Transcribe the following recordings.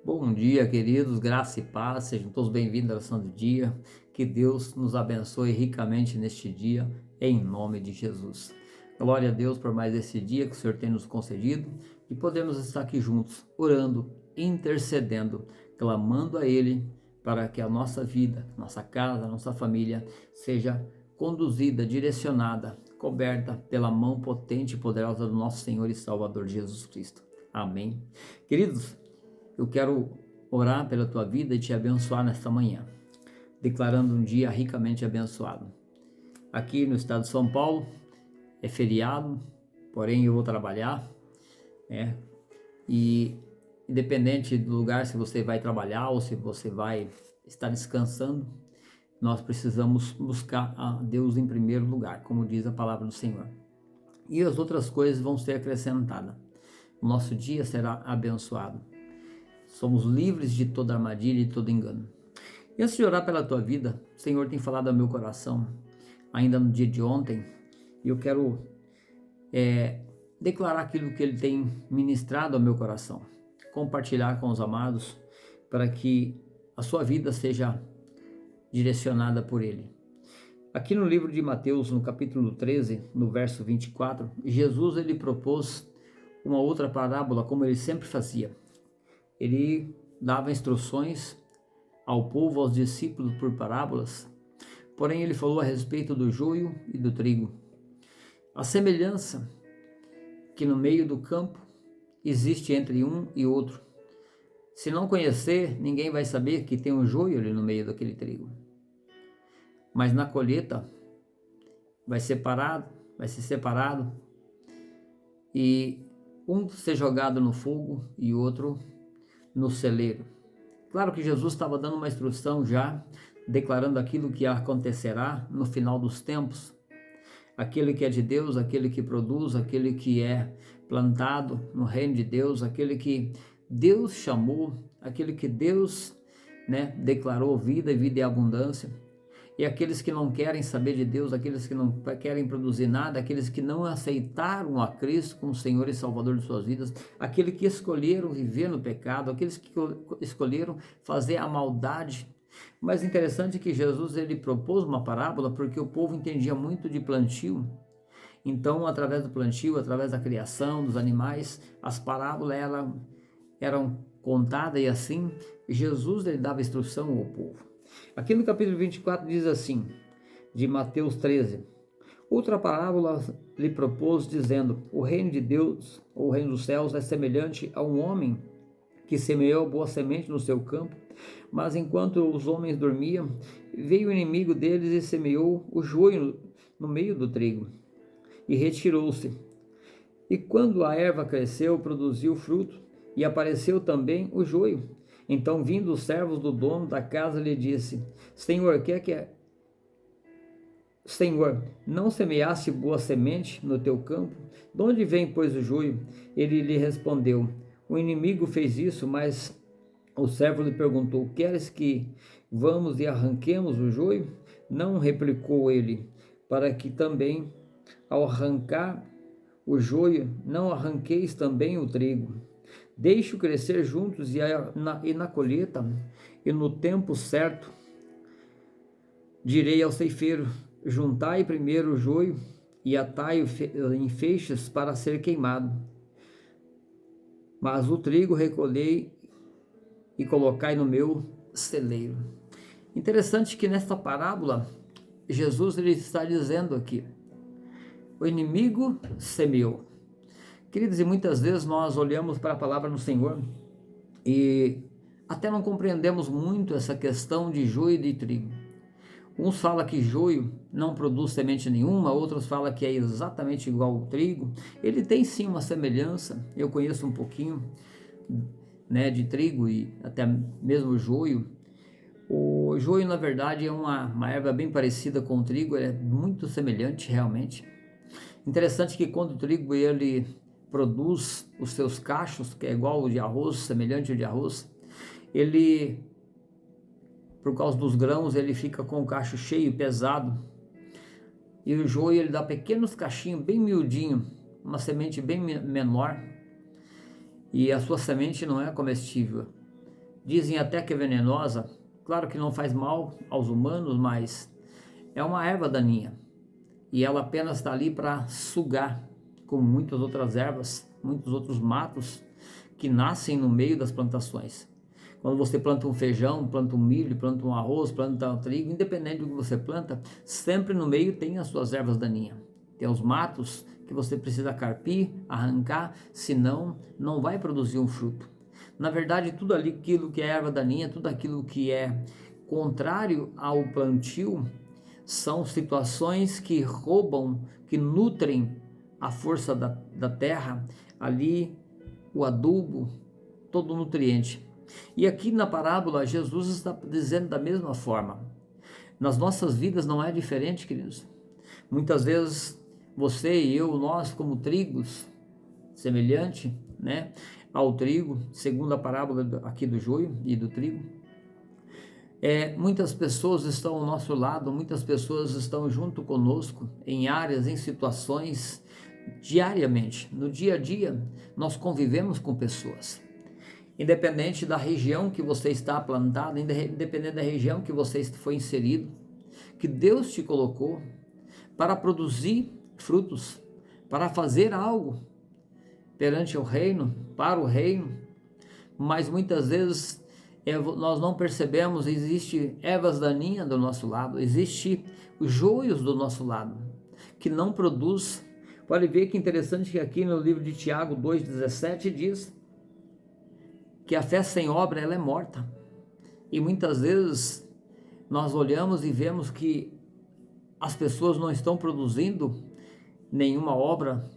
Bom dia, queridos, graça e paz, sejam todos bem-vindos à oração do dia. Que Deus nos abençoe ricamente neste dia, em nome de Jesus. Glória a Deus por mais esse dia que o Senhor tem nos concedido e podemos estar aqui juntos, orando, intercedendo, clamando a Ele para que a nossa vida, nossa casa, nossa família seja conduzida, direcionada, coberta pela mão potente e poderosa do nosso Senhor e Salvador Jesus Cristo. Amém. Queridos, eu quero orar pela tua vida e te abençoar nesta manhã, declarando um dia ricamente abençoado. Aqui no estado de São Paulo é feriado, porém eu vou trabalhar, né? E independente do lugar, se você vai trabalhar ou se você vai estar descansando, nós precisamos buscar a Deus em primeiro lugar, como diz a palavra do Senhor. E as outras coisas vão ser acrescentadas. O nosso dia será abençoado. Somos livres de toda armadilha e todo engano. E antes de orar pela tua vida, o Senhor tem falado ao meu coração, ainda no dia de ontem, e eu quero declarar aquilo que Ele tem ministrado ao meu coração, compartilhar com os amados, para que a sua vida seja direcionada por Ele. Aqui no livro de Mateus, no capítulo 13, no verso 24, Jesus ele propôs uma outra parábola, como ele sempre fazia. Ele dava instruções ao povo, aos discípulos por parábolas, porém ele falou a respeito do joio e do trigo. A semelhança que no meio do campo existe entre um e outro. Se não conhecer, ninguém vai saber que tem um joio ali no meio daquele trigo. Mas na colheita vai ser separado e um ser jogado no fogo e outro no celeiro. Claro que Jesus estava dando uma instrução já, declarando aquilo que acontecerá no final dos tempos. Aquele que é de Deus, aquele que produz, aquele que é plantado no reino de Deus, aquele que Deus chamou, aquele que Deus, declarou vida e vida e abundância. E aqueles que não querem saber de Deus, aqueles que não querem produzir nada, aqueles que não aceitaram a Cristo como Senhor e Salvador de suas vidas, aqueles que escolheram viver no pecado, aqueles que escolheram fazer a maldade. Mas interessante que Jesus ele propôs uma parábola porque o povo entendia muito de plantio. Então, através do plantio, através da criação dos animais, as parábolas eram contadas e assim Jesus ele dava instrução ao povo. Aqui no capítulo 24 diz assim, de Mateus 13, outra parábola lhe propôs dizendo, o reino de Deus, ou o reino dos céus, é semelhante a um homem que semeou boa semente no seu campo, mas enquanto os homens dormiam, veio o inimigo deles e semeou o joio no meio do trigo, e retirou-se. E quando a erva cresceu, produziu fruto, e apareceu também o joio. Então, vindo os servos do dono da casa, lhe disse, Senhor, não semeaste boa semente no teu campo? De onde vem, pois, o joio? Ele lhe respondeu, o inimigo fez isso, mas o servo lhe perguntou, queres que vamos e arranquemos o joio? Não, replicou ele, para que também, ao arrancar o joio, não arranqueis também o trigo. Deixe-o crescer juntos e na colheita, e no tempo certo, direi ao ceifeiro, juntai primeiro o joio e atai-o em feixes para ser queimado. Mas o trigo recolhei e colocai no meu celeiro. Interessante que nesta parábola, Jesus ele está dizendo aqui, o inimigo semeou. Queridos, e muitas vezes nós olhamos para a palavra do Senhor e até não compreendemos muito essa questão de joio e de trigo. Uns falam que joio não produz semente nenhuma, outros falam que é exatamente igual ao trigo. Ele tem sim uma semelhança, eu conheço um pouquinho de trigo e até mesmo joio. O joio, na verdade, é uma erva bem parecida com o trigo, é muito semelhante realmente. Interessante que quando o trigo ele produz os seus cachos, que é igual ao de arroz, semelhante ao de arroz, ele, por causa dos grãos, ele fica com o cacho cheio, pesado, e o joio ele dá pequenos cachinhos, bem miudinho, uma semente bem menor, e a sua semente não é comestível, dizem até que é venenosa. Claro que não faz mal aos humanos, mas é uma erva daninha. E ela apenas está ali para sugar, como muitas outras ervas, muitos outros matos que nascem no meio das plantações. Quando você planta um feijão, planta um milho, planta um arroz, planta um trigo, independente do que você planta, sempre no meio tem as suas ervas daninhas. Tem os matos que você precisa carpir, arrancar, senão não vai produzir um fruto. Na verdade, tudo aquilo que é erva daninha, tudo aquilo que é contrário ao plantio, são situações que roubam, que nutrem a força da terra, ali o adubo, todo o nutriente. E aqui na parábola, Jesus está dizendo da mesma forma. Nas nossas vidas não é diferente, queridos. Muitas vezes você e eu, nós como trigos, semelhante, né, ao trigo, segundo a parábola aqui do joio e do trigo, muitas pessoas estão ao nosso lado, muitas pessoas estão junto conosco em áreas, em situações, diariamente, no dia a dia, nós convivemos com pessoas. Independente da região que você está plantado, independente da região que você foi inserido, que Deus te colocou para produzir frutos, para fazer algo perante o reino, para o reino, mas muitas vezes nós não percebemos, existe ervas daninhas do nosso lado, existe os joios do nosso lado, que não produz. Pode ver que interessante que aqui no livro de Tiago 2,17 diz que a fé sem obra ela é morta. E muitas vezes nós olhamos e vemos que as pessoas não estão produzindo nenhuma obra,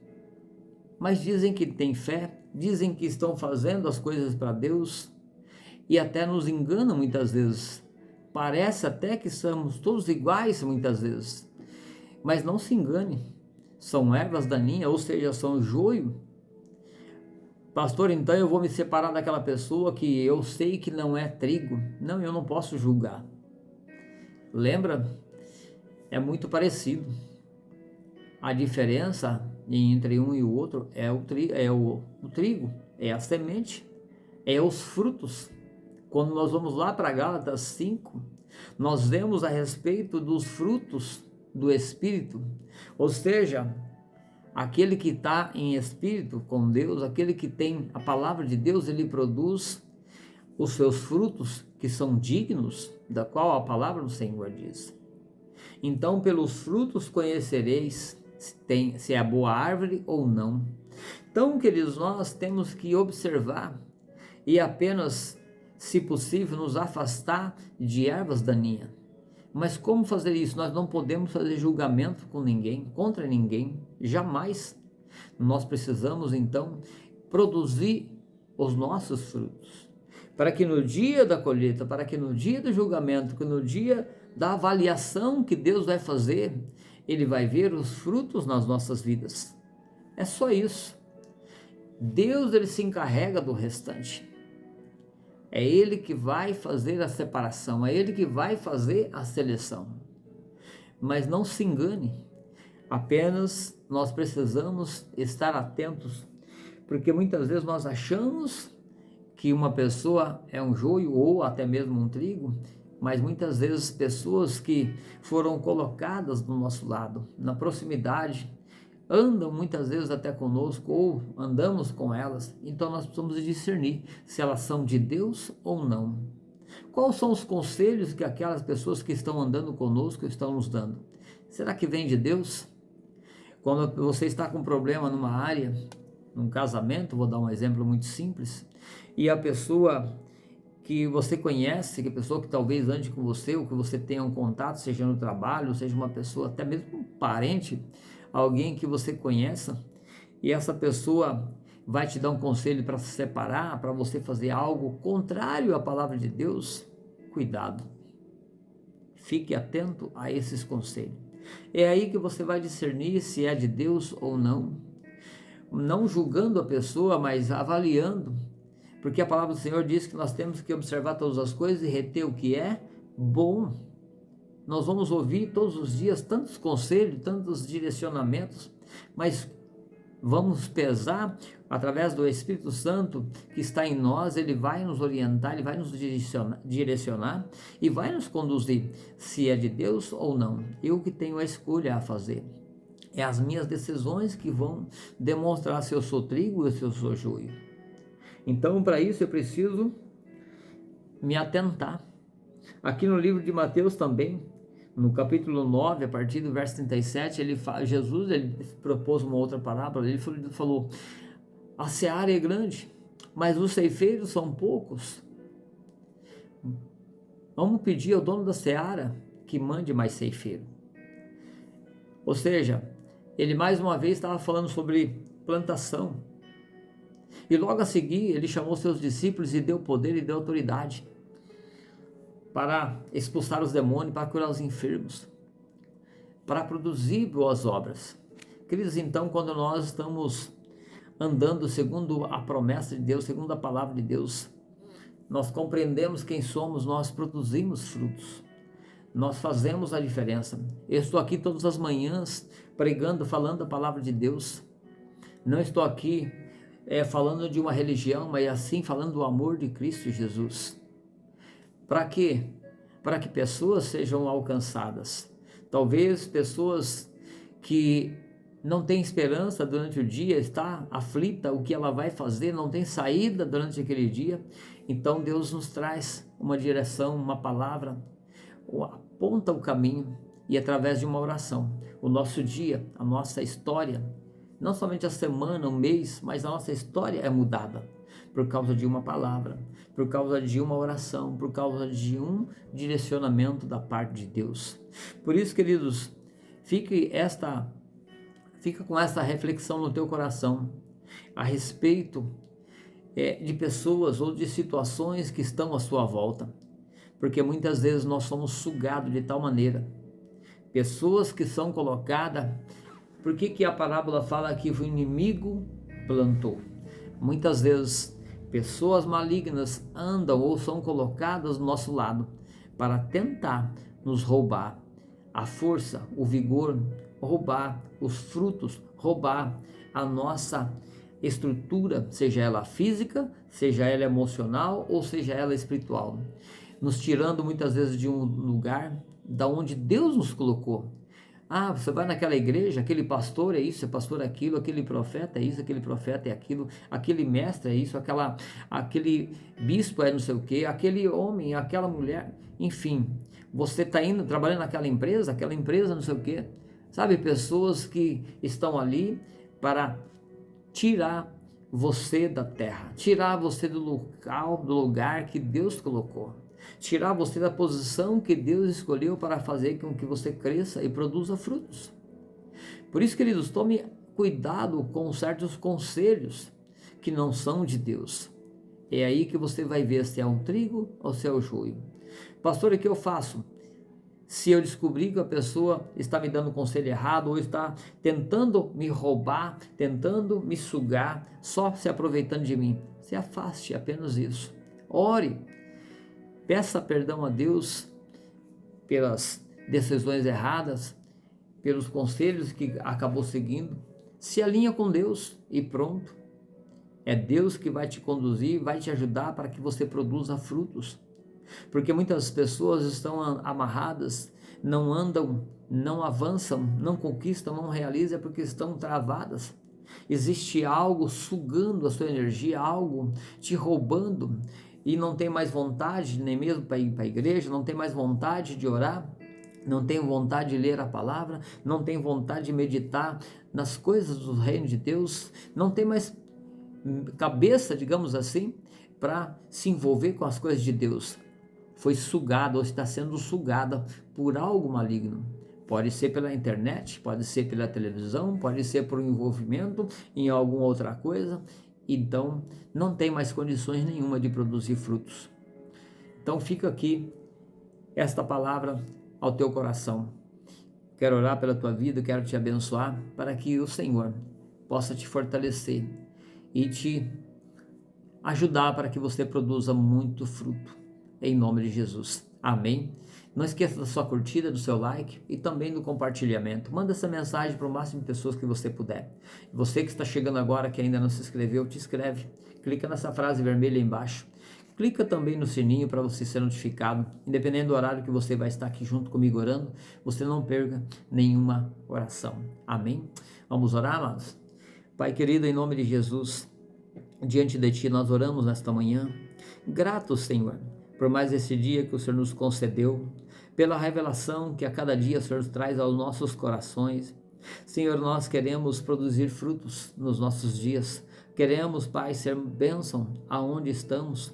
mas dizem que têm fé, dizem que estão fazendo as coisas para Deus e até nos enganam muitas vezes. Parece até que somos todos iguais muitas vezes, mas não se engane, são ervas daninhas, ou seja, são joio. Pastor, então eu vou me separar daquela pessoa que eu sei que não é trigo. Não, eu não posso julgar. Lembra? É muito parecido. A diferença entre um e o outro é o trigo, é a semente, é os frutos. Quando nós vamos lá para Gálatas 5, nós vemos a respeito dos frutos do Espírito, ou seja, aquele que está em espírito com Deus, aquele que tem a palavra de Deus, ele produz os seus frutos que são dignos, da qual a palavra do Senhor diz. Então, pelos frutos conhecereis se é boa árvore ou não. Então, queridos, nós temos que observar e apenas, se possível, nos afastar de ervas daninhas. Mas como fazer isso? Nós não podemos fazer julgamento com ninguém, contra ninguém, jamais. Nós precisamos então produzir os nossos frutos, para que no dia da colheita, para que no dia do julgamento, que no dia da avaliação que Deus vai fazer, Ele vai ver os frutos nas nossas vidas. É só isso. Deus, ele se encarrega do restante. É Ele que vai fazer a separação, é Ele que vai fazer a seleção. Mas não se engane, apenas nós precisamos estar atentos, porque muitas vezes nós achamos que uma pessoa é um joio ou até mesmo um trigo, mas muitas vezes pessoas que foram colocadas do nosso lado, na proximidade, andam muitas vezes até conosco ou andamos com elas, então nós precisamos discernir se elas são de Deus ou não. Quais são os conselhos que aquelas pessoas que estão andando conosco estão nos dando? Será que vem de Deus? Quando você está com um problema numa área, num casamento, vou dar um exemplo muito simples, e a pessoa que você conhece, que a pessoa que talvez ande com você, ou que você tenha um contato, seja no trabalho, seja uma pessoa, até mesmo um parente, alguém que você conheça, e essa pessoa vai te dar um conselho para se separar, para você fazer algo contrário à palavra de Deus, cuidado. Fique atento a esses conselhos. É aí que você vai discernir se é de Deus ou não. Não julgando a pessoa, mas avaliando. Porque a palavra do Senhor diz que nós temos que observar todas as coisas e reter o que é bom. Nós vamos ouvir todos os dias tantos conselhos, tantos direcionamentos, mas vamos pesar através do Espírito Santo que está em nós, ele vai nos orientar, ele vai nos direcionar e vai nos conduzir, se é de Deus ou não. Eu que tenho a escolha a fazer. É as minhas decisões que vão demonstrar se eu sou trigo ou se eu sou joio. Então, para isso eu preciso me atentar. Aqui no livro de Mateus também, no capítulo 9, a partir do verso 37, Jesus propôs uma outra parábola. Ele falou: a seara é grande, mas os ceifeiros são poucos. Vamos pedir ao dono da seara que mande mais ceifeiro. Ou seja, ele mais uma vez estava falando sobre plantação. E logo a seguir, ele chamou seus discípulos e deu poder e deu autoridade para expulsar os demônios, para curar os enfermos, para produzir boas obras. Queridos, então, quando nós estamos andando segundo a promessa de Deus, segundo a palavra de Deus, nós compreendemos quem somos, nós produzimos frutos, nós fazemos a diferença. Eu estou aqui todas as manhãs pregando, falando a palavra de Deus. Não estou aqui falando de uma religião, mas assim falando do amor de Cristo Jesus. Para quê? Para que pessoas sejam alcançadas. Talvez pessoas que não têm esperança durante o dia, está aflita, o que ela vai fazer, não tem saída durante aquele dia. Então Deus nos traz uma direção, uma palavra, aponta o caminho, e através de uma oração, o nosso dia, a nossa história, não somente a semana, o mês, mas a nossa história é mudada por causa de uma palavra, por causa de uma oração, por causa de um direcionamento da parte de Deus. Por isso, queridos, fica com essa reflexão no teu coração a respeito de pessoas ou de situações que estão à sua volta, porque muitas vezes nós somos sugados de tal maneira. Pessoas que são colocadas. Por que a parábola fala que o inimigo plantou? Muitas vezes pessoas malignas andam ou são colocadas do nosso lado para tentar nos roubar a força, o vigor, roubar os frutos, roubar a nossa estrutura, seja ela física, seja ela emocional ou seja ela espiritual, nos tirando muitas vezes de um lugar da onde Deus nos colocou. Ah, você vai naquela igreja, aquele pastor é isso, é pastor é aquilo, aquele profeta é isso, aquele profeta é aquilo, aquele mestre é isso, aquele bispo é não sei o que, aquele homem, aquela mulher, enfim, você está indo, trabalhando naquela empresa, aquela empresa não sei o que, sabe, pessoas que estão ali para tirar você da terra, tirar você do local, do lugar que Deus colocou, tirar você da posição que Deus escolheu para fazer com que você cresça e produza frutos. Por isso, queridos, tome cuidado com certos conselhos que não são de Deus. É aí que você vai ver se é um trigo ou se é o joio. Pastor, o que eu faço? Se eu descobrir que a pessoa está me dando conselho errado ou está tentando me roubar, tentando me sugar, só se aproveitando de mim, se afaste, apenas isso. Ore, peça perdão a Deus pelas decisões erradas, pelos conselhos que acabou seguindo, se alinha com Deus e pronto. É Deus que vai te conduzir, vai te ajudar para que você produza frutos. Porque muitas pessoas estão amarradas, não andam, não avançam, não conquistam, não realizam, porque estão travadas. Existe algo sugando a sua energia, algo te roubando, e não tem mais vontade nem mesmo para ir para a igreja, não tem mais vontade de orar, não tem vontade de ler a palavra, não tem vontade de meditar nas coisas do reino de Deus, não tem mais cabeça, digamos assim, para se envolver com as coisas de Deus. Foi sugada ou está sendo sugada por algo maligno. Pode ser pela internet, pode ser pela televisão, pode ser por um envolvimento em alguma outra coisa. Então, não tem mais condições nenhuma de produzir frutos. Então, fica aqui esta palavra ao teu coração. Quero orar pela tua vida, quero te abençoar para que o Senhor possa te fortalecer e te ajudar para que você produza muito fruto. Em nome de Jesus. Amém? Não esqueça da sua curtida, do seu like e também do compartilhamento. Manda essa mensagem para o máximo de pessoas que você puder. Você que está chegando agora, que ainda não se inscreveu, te inscreve. Clica nessa frase vermelha aí embaixo. Clica também no sininho para você ser notificado. Independente do horário que você vai estar aqui junto comigo orando, você não perca nenhuma oração. Amém? Vamos orar, amados? Pai querido, em nome de Jesus, diante de Ti nós oramos nesta manhã. Gratos, Senhor, por mais esse dia que o Senhor nos concedeu, pela revelação que a cada dia o Senhor traz aos nossos corações. Senhor, nós queremos produzir frutos nos nossos dias. Queremos, Pai, ser bênção aonde estamos.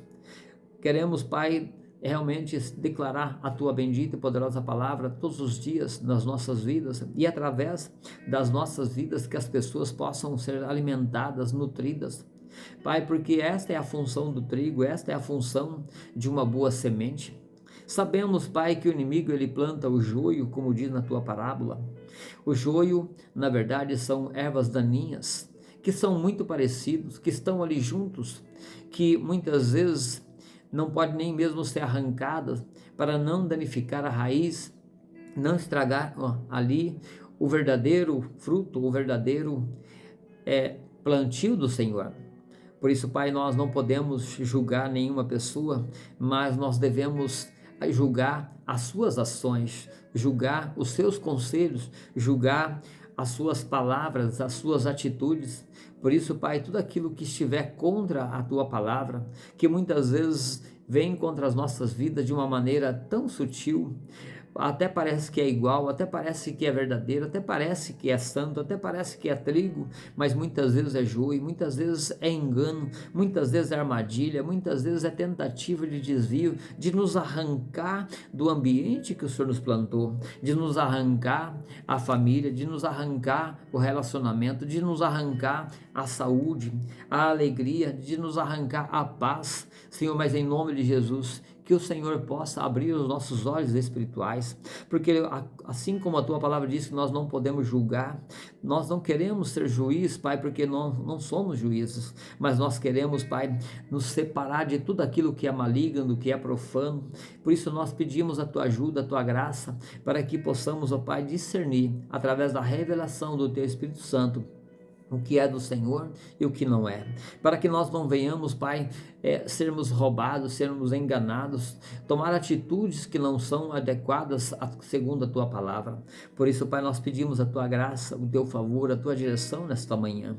Queremos, Pai, realmente declarar a Tua bendita e poderosa palavra todos os dias nas nossas vidas e através das nossas vidas que as pessoas possam ser alimentadas, nutridas. Pai, porque esta é a função do trigo, esta é a função de uma boa semente. Sabemos, Pai, que o inimigo ele planta o joio, como diz na tua parábola. O joio, na verdade, são ervas daninhas, que são muito parecidos, que estão ali juntos, que muitas vezes não podem nem mesmo ser arrancadas para não danificar a raiz, não estragar ali o verdadeiro fruto, o verdadeiro plantio do Senhor. Por isso, Pai, nós não podemos julgar nenhuma pessoa, mas nós devemos julgar as suas ações, julgar os seus conselhos, julgar as suas palavras, as suas atitudes. Por isso, Pai, tudo aquilo que estiver contra a Tua palavra, que muitas vezes vem contra as nossas vidas de uma maneira tão sutil, até parece que é igual, até parece que é verdadeiro, até parece que é santo, até parece que é trigo, mas muitas vezes é joio, muitas vezes é engano, muitas vezes é armadilha, muitas vezes é tentativa de desvio, de nos arrancar do ambiente que o Senhor nos plantou, de nos arrancar a família, de nos arrancar o relacionamento, de nos arrancar a saúde, a alegria, de nos arrancar a paz, Senhor, mas em nome de Jesus, que o Senhor possa abrir os nossos olhos espirituais, porque assim como a Tua palavra diz que nós não podemos julgar, nós não queremos ser juiz, Pai, porque não somos juízes, mas nós queremos, Pai, nos separar de tudo aquilo que é maligno, do que é profano. Por isso nós pedimos a Tua ajuda, a Tua graça, para que possamos, ó Pai, discernir através da revelação do Teu Espírito Santo o que é do Senhor e o que não é, para que nós não venhamos, Pai, sermos roubados, sermos enganados, tomar atitudes que não são adequadas segundo a Tua palavra. Por isso, Pai, nós pedimos a Tua graça, o Teu favor, a Tua direção nesta manhã,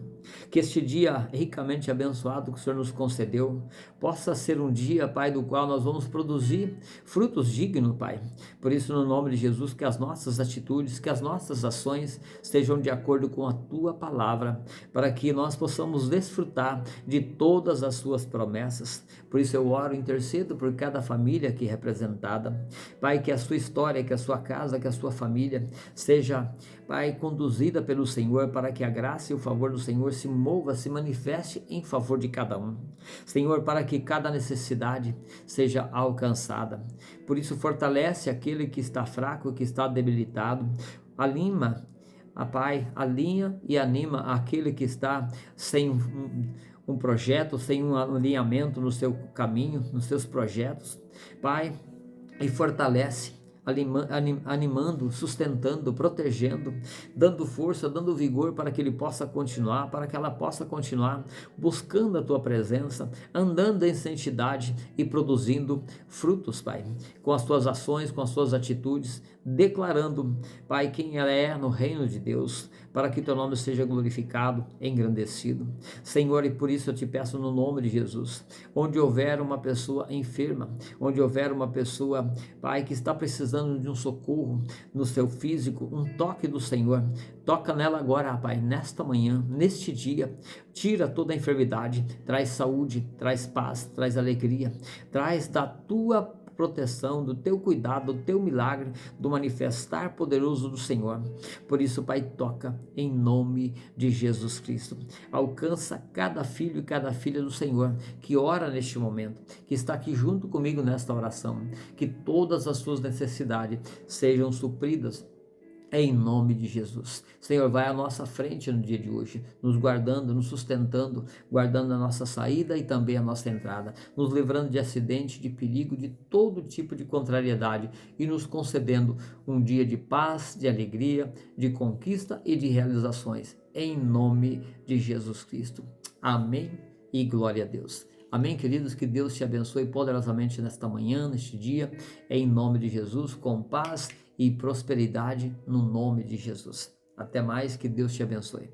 que este dia ricamente abençoado que o Senhor nos concedeu, possa ser um dia, Pai, do qual nós vamos produzir frutos dignos, Pai. Por isso, no nome de Jesus, que as nossas atitudes, que as nossas ações sejam de acordo com a Tua palavra, para que nós possamos desfrutar de todas as suas promessas. Por isso eu oro e intercedo por cada família aqui representada. Pai, que a sua história, que a sua casa, que a sua família seja, Pai, conduzida pelo Senhor, para que a graça e o favor do Senhor se mova, se manifeste em favor de cada um. Senhor, para que cada necessidade seja alcançada. Por isso fortalece aquele que está fraco, que está debilitado. Pai, alinha e anima aquele que está sem um projeto, sem um alinhamento no seu caminho, nos seus projetos, Pai, e fortalece, animando, sustentando, protegendo, dando força, dando vigor para que ele possa continuar, para que ela possa continuar buscando a Tua presença, andando em santidade e produzindo frutos, Pai, com as Tuas ações, com as Tuas atitudes, declarando, Pai, quem ela é no reino de Deus, para que Teu nome seja glorificado, engrandecido. Senhor, e por isso eu te peço no nome de Jesus, onde houver uma pessoa enferma, onde houver uma pessoa, Pai, que está precisando de um socorro no seu físico, um toque do Senhor, toca nela agora, Pai, nesta manhã, neste dia, tira toda a enfermidade, traz saúde, traz paz, traz alegria, traz da Tua proteção, do Teu cuidado, do Teu milagre, do manifestar poderoso do Senhor. Por isso, Pai, toca em nome de Jesus Cristo. Alcança cada filho e cada filha do Senhor que ora neste momento, que está aqui junto comigo nesta oração, que todas as suas necessidades sejam supridas em nome de Jesus. Senhor, vai à nossa frente no dia de hoje, nos guardando, nos sustentando, guardando a nossa saída e também a nossa entrada, nos livrando de acidente, de perigo, de todo tipo de contrariedade e nos concedendo um dia de paz, de alegria, de conquista e de realizações, em nome de Jesus Cristo. Amém e glória a Deus. Amém, queridos? Que Deus te abençoe poderosamente nesta manhã, neste dia, em nome de Jesus, com paz e prosperidade no nome de Jesus. Até mais, que Deus te abençoe.